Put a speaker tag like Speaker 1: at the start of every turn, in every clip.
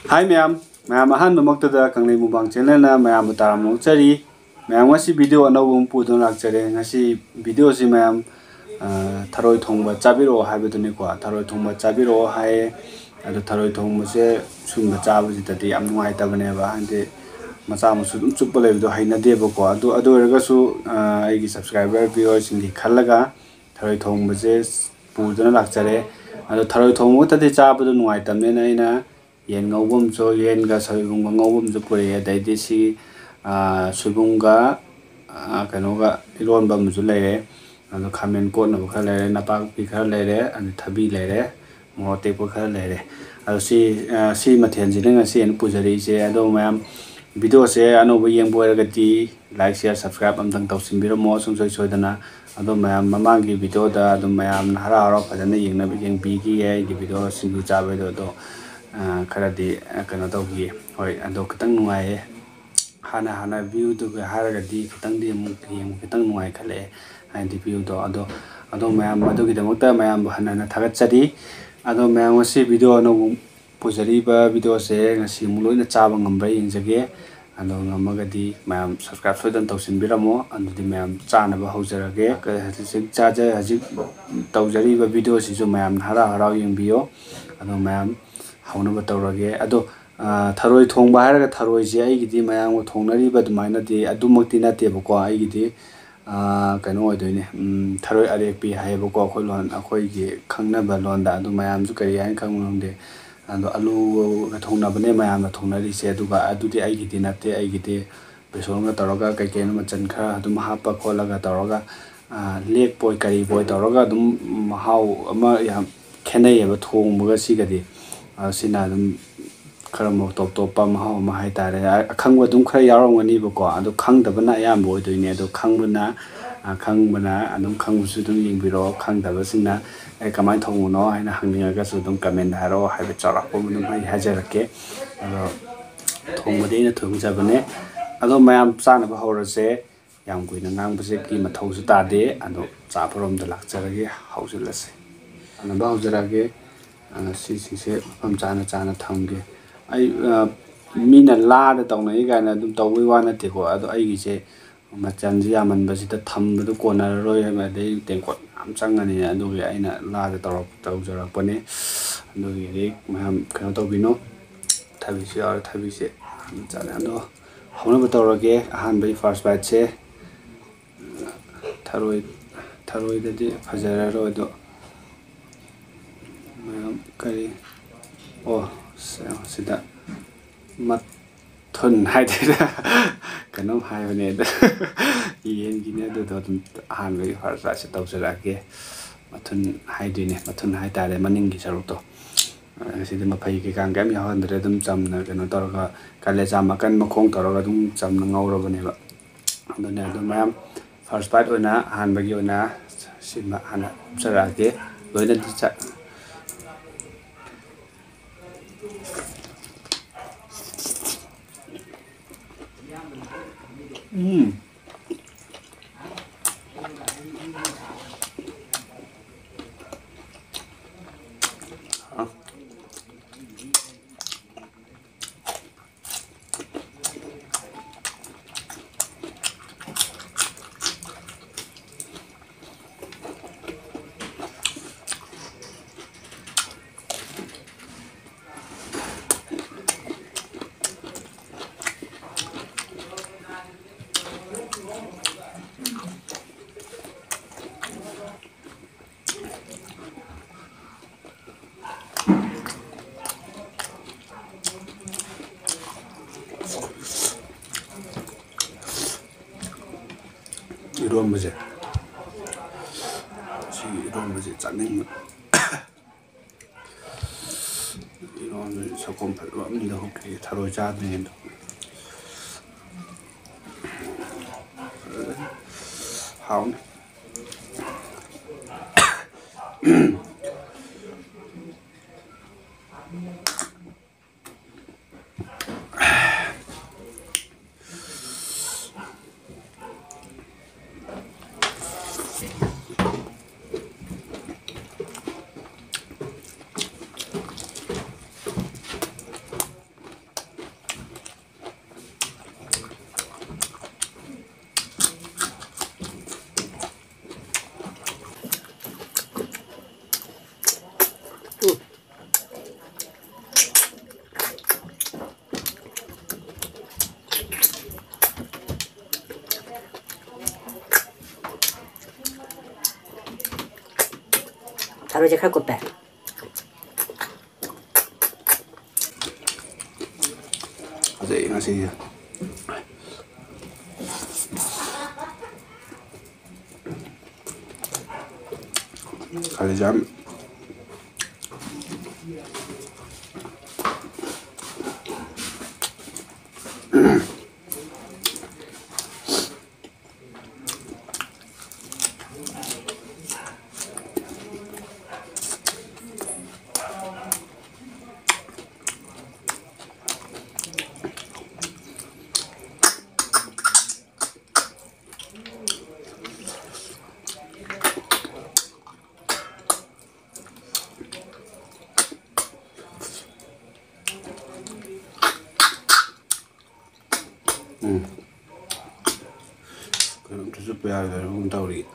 Speaker 1: Hi ma'am, ahan mamakta da kanglei mukbang channel na ma'am taram nongchari ma'am ngasi video anau pudon lakchare ngasi video si ma'am tharoi thongbaa chabiro haibaduni ko tharoi thongbaa chabiro hai adu tharoi thongbaa se sumba chabu jitati am nuai tabane ba hande macha musu dum chuppa lebido haina deba ko adu erga su aigi subscriber viewers singi khallaga tharoi thongbaa se pudon lakchare adu tharoi thongbaa tati chabu nuai tamne na ina yen ngaubum so yen ga soibum ngaubum so pure daidi si soibum ga kanoga Eronbaa musu lere ado khamen ko na khra lere napak pi khra lere and thabi lere mote ko khra lere ado si mathen jinga si en pujari se ado mayam video se anobu yeng boiraga ti like share subscribe amdang tawsimbiro mo sungsoi soidana ado mayam mamangi video da ado mayam hara hara phadana yengna bigeng bigi ye gi video singu chabe do khara di kana tawgi hoi ado kitang nuai hana view do haraga di kitang di mu yeng kitang nuai khale andi view do ado mayam ado gi damakta mayam hana thagat chari ado mayam si video no pujari ba video se ngasi muloina chaba ngambra yengjage ado ngamaga di mayam subscribe soidan tawsinbiramo ando di mayam chana ba haujarage hajik chaja hajik tawjari ba video si jo mayam hara hara yengbiyo ado mayam hauna ba tawrage ado tharoi thongbaa haraga tharoi je aigidi mayam thongnari ba dumaina di adumakti na te bako aigidi kano oidoine Tharoi Arekpi haiba ko khoi lon akhoi gi khangna ba lon da adu mayam ju kari hain khangungde ando alu ga thongna bane mayam na thongnari se aduga adudi aigidi nate aigidi besonga taraga kaikeno machan kha adum hapa kholaga taraga lek poi kari boy taraga adum mahau ama yam khenai ba thongbaga sigadi sina adum khara mo top pa mahau ma hai tare akhangwa dum khara yarawngani ba ko adu khangdabana yam boy doine adu khangbana adum khangbusu dum yengbiro khangdaba singna kamai thonguno haina hangninga ga su dum comment haro haibe charakpo dum hai hajarake ado thongbade na thongjabane ado mayam chana ba horase yam kuina ngangbase ki mathausu tade ado chaparom da lakcharage hausulase ana ba haujarage si se pam chana thamge ai mina la da tawnai ga na dum tawwi wa na te ko ado ai gi se machan ji yaman ba sita thambadu kona roi ma dei tengkot am changani adu gi aina la da tawjarak pane adu gi maham kana tawbino thabi se chana ado hauna ba tawrage ahan bai first bite se tharoi da di phajara ro do kari sida mathun haidira kanam haibane da yen gine do dum han bai farsa se tawsarake mathun haitare maningi sarukto sida mapai ke kang gam yahandre dum chamna kano torga Kaleja Makan Makhong torga dum chamna ngaurabane ba adone adum mayam first bite oina han bagi oina sima hana sarake loina di cha Eronbaa si Eronbaa chaning Soibum Eronbaa Tharoi chadni how
Speaker 2: Tharoi khra kope.
Speaker 1: Vậy nó gì Kaleja 그럼 주스 빼야 되는 다우리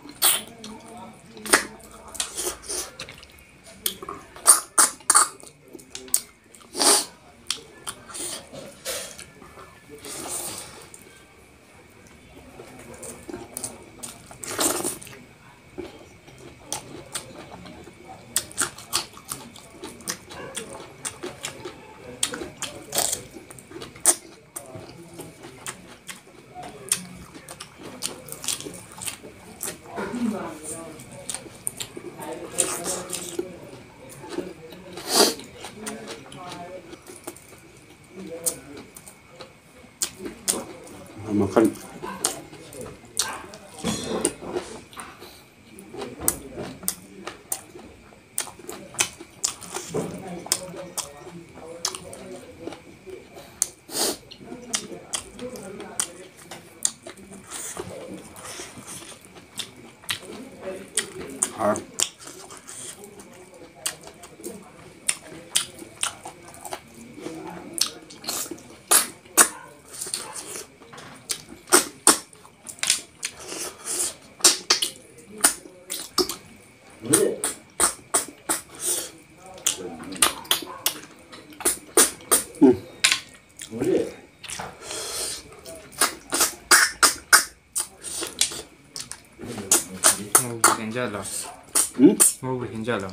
Speaker 1: makan
Speaker 3: Hinjalo. Ngaouba hinjalo.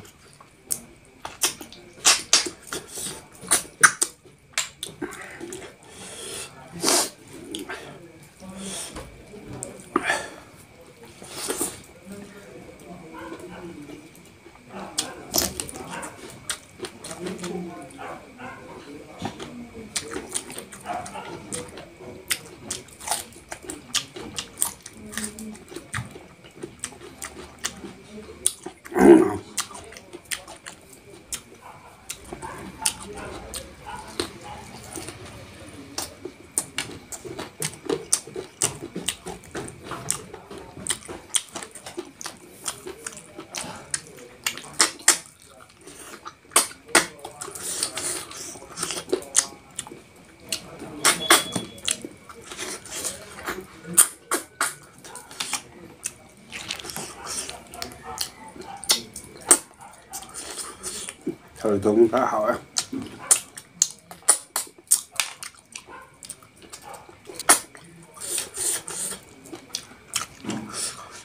Speaker 3: Tharoi Thongbaa hảo á.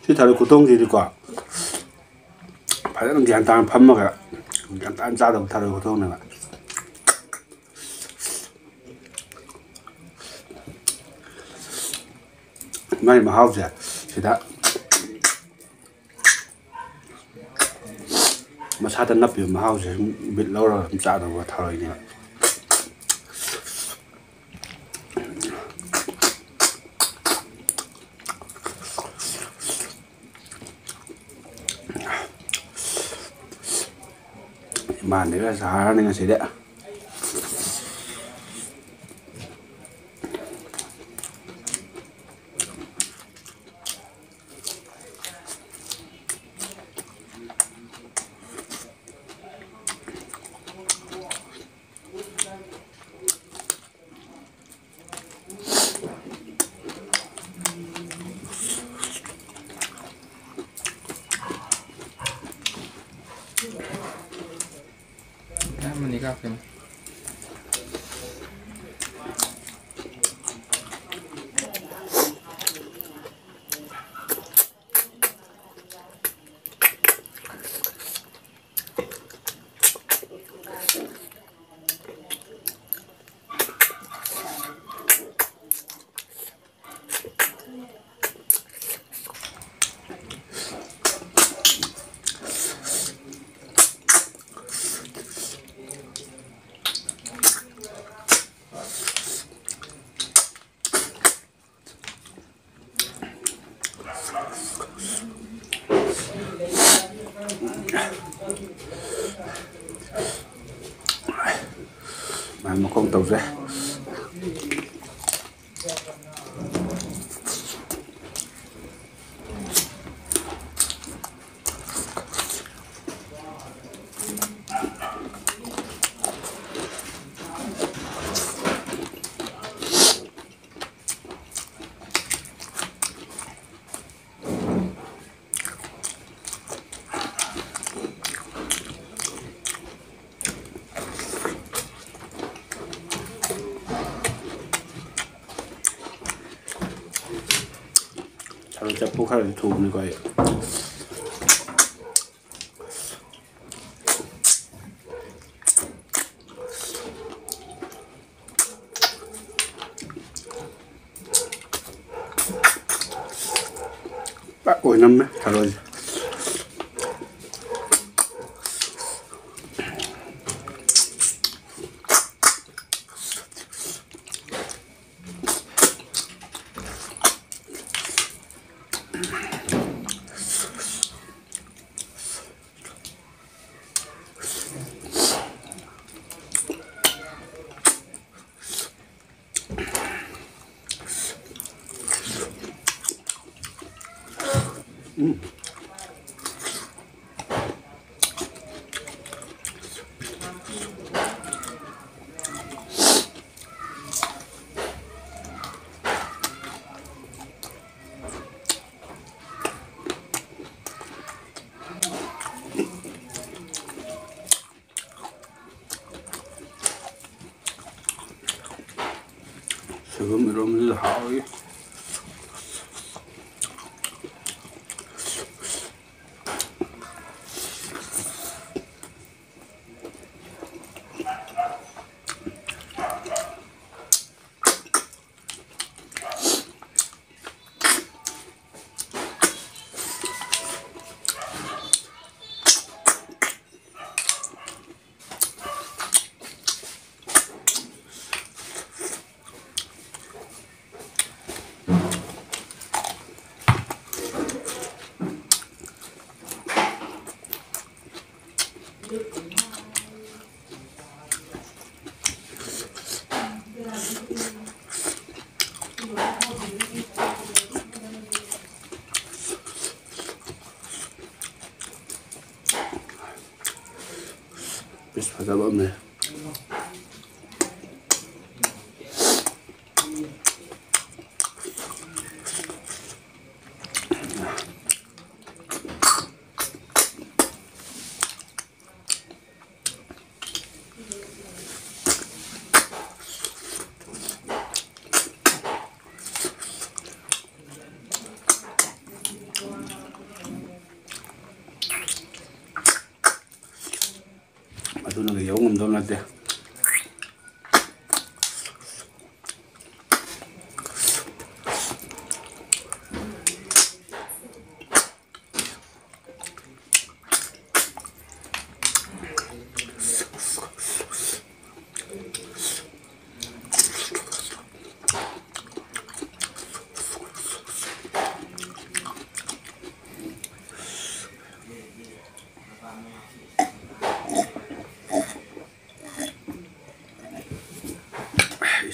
Speaker 3: Chứ Tharoi của Thong gì đi quả. Phải là gàn tan phấm mà cả. Gàn tan ra được Tharoi của Thong này mà. May mà hao gì thì đã. Mà sao ta nắp mà hao gì biết lâu rồi không ra được Tharoi này. Mane sahara ning aside.
Speaker 2: Menikah kan? Mà không tàu ra. Chắc bố khá là thù như vậy. Bác ôi năm ấy, thả rồi. Soibum Eronbaa Tharoi. Bis fazaba ne. Aduh nang yaw ngam dom nate.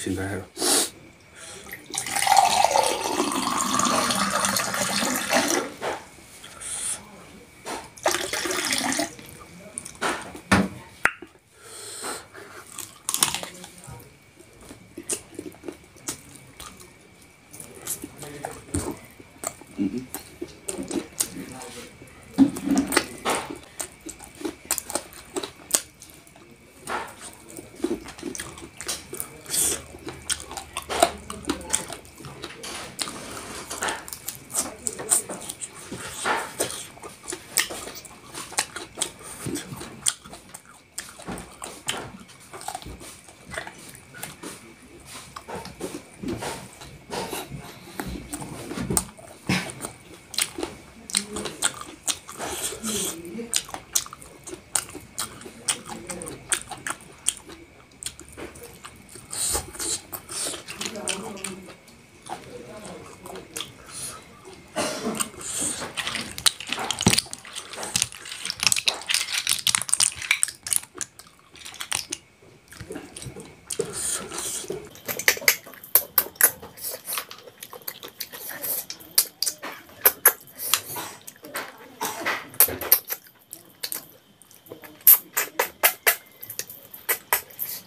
Speaker 2: isin ka hero.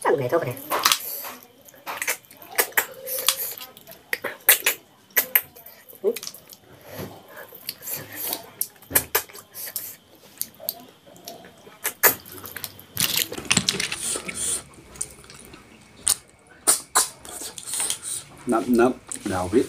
Speaker 4: Kanglei thôi kìa.
Speaker 2: Nắp nắp đào biết.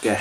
Speaker 2: Okay.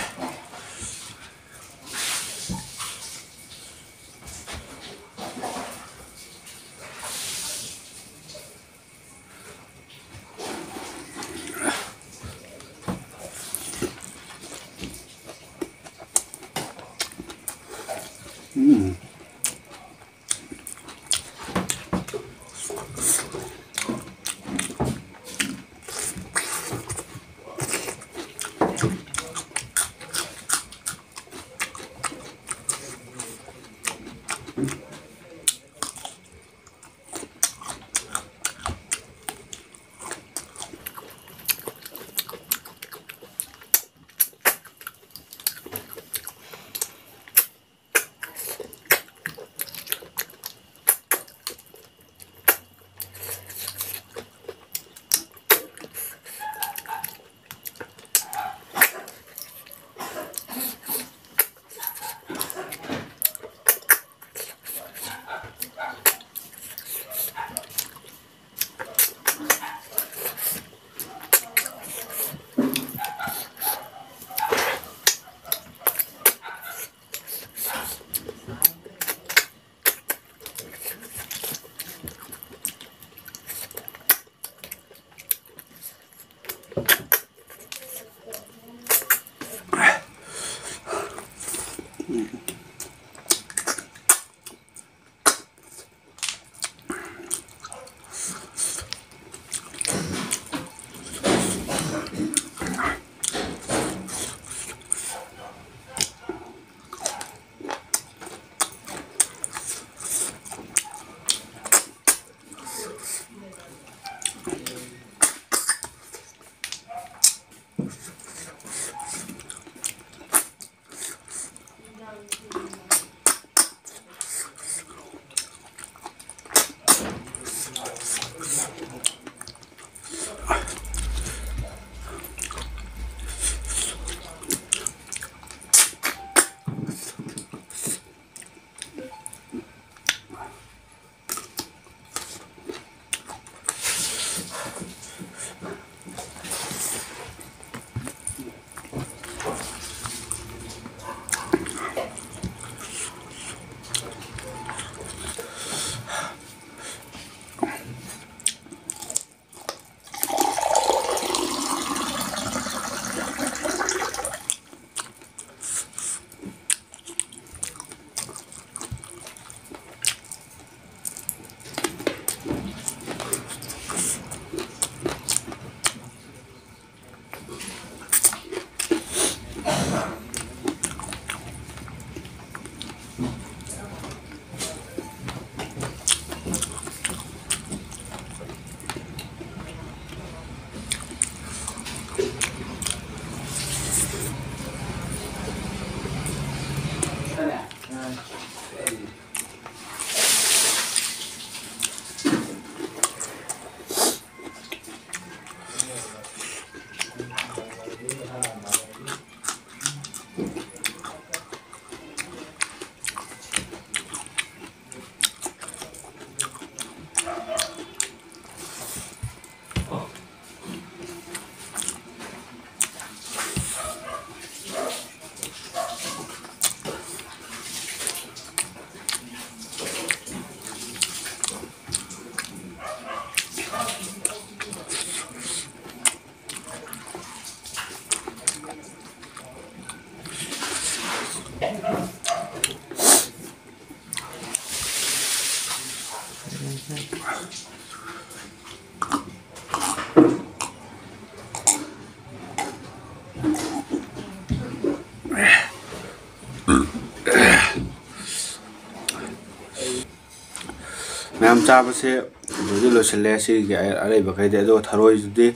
Speaker 1: ꯃꯌꯥꯝ ꯆꯥꯕꯁꯦ ꯑꯗꯨꯗꯤ ꯂꯣꯏꯁꯤꯜꯂꯦ ꯁꯤꯒꯤ ꯑꯔꯩꯕ ꯈꯩꯗꯤ ꯑꯗꯣ ꯊꯔꯣꯏꯗꯨꯗꯤ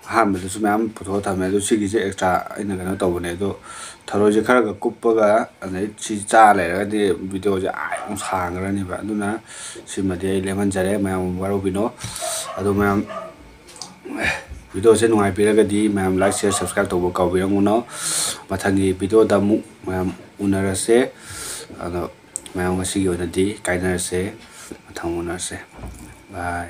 Speaker 1: ꯑꯍꯥꯟꯕꯗꯁꯨ ꯃꯌꯥꯝ ꯄꯨꯊꯣꯛꯑ ꯊꯝꯃꯦ ꯑꯗꯣ ꯁꯤꯒꯤꯁꯦ ꯑꯦꯛꯁꯇ꯭ꯔꯥ ꯑꯩꯅ ꯀꯩꯅꯣ ꯇꯧꯕꯅꯦ ꯑꯗꯣ ꯊꯔꯣꯏꯁꯦ ꯈꯔꯒ ꯀꯨꯞꯄꯒ ꯑꯗꯩ ꯁꯤ ꯆꯥ ꯂꯩꯔꯒꯗꯤ ꯚꯤꯗꯤꯑꯣꯁꯦ ꯌꯥꯝ ꯁꯥꯡꯈ꯭ꯔꯅꯤꯕ ꯑꯗꯨꯅ ꯁꯤꯃꯗꯤ ꯑꯩ ꯂꯦꯝꯍꯟꯖꯔꯦ ꯃꯌꯥꯝ ꯋꯥꯔꯧꯕꯤꯅꯣ ꯑꯗꯣ ꯃꯌꯥꯝ ꯚꯤꯗꯤꯑꯣꯁꯦ ꯅꯨꯡꯉꯥꯏꯕꯤꯔꯒꯗꯤ ꯃꯌꯥꯝ ꯂꯥꯏꯛ ꯁꯤꯌꯔ ꯁꯕꯁꯀ꯭ꯔꯥꯏꯕ ꯇꯧꯕ ꯀꯥꯎꯕꯤꯔꯝꯒꯅꯣ ꯃꯊꯪꯒꯤ ꯚꯤꯗꯤꯑꯣꯗ ꯑꯃꯨꯛ ꯃꯌꯥꯝ ꯎꯅꯔꯁꯦ ꯑꯗꯣ ꯃꯌꯥꯝ ꯉꯁꯤꯒꯤ ꯑꯣꯏꯅꯗꯤ ꯀꯥꯏꯅꯔꯁꯦ ꯃꯊꯪ ꯎꯅꯔꯁꯦ ꯕꯥꯏ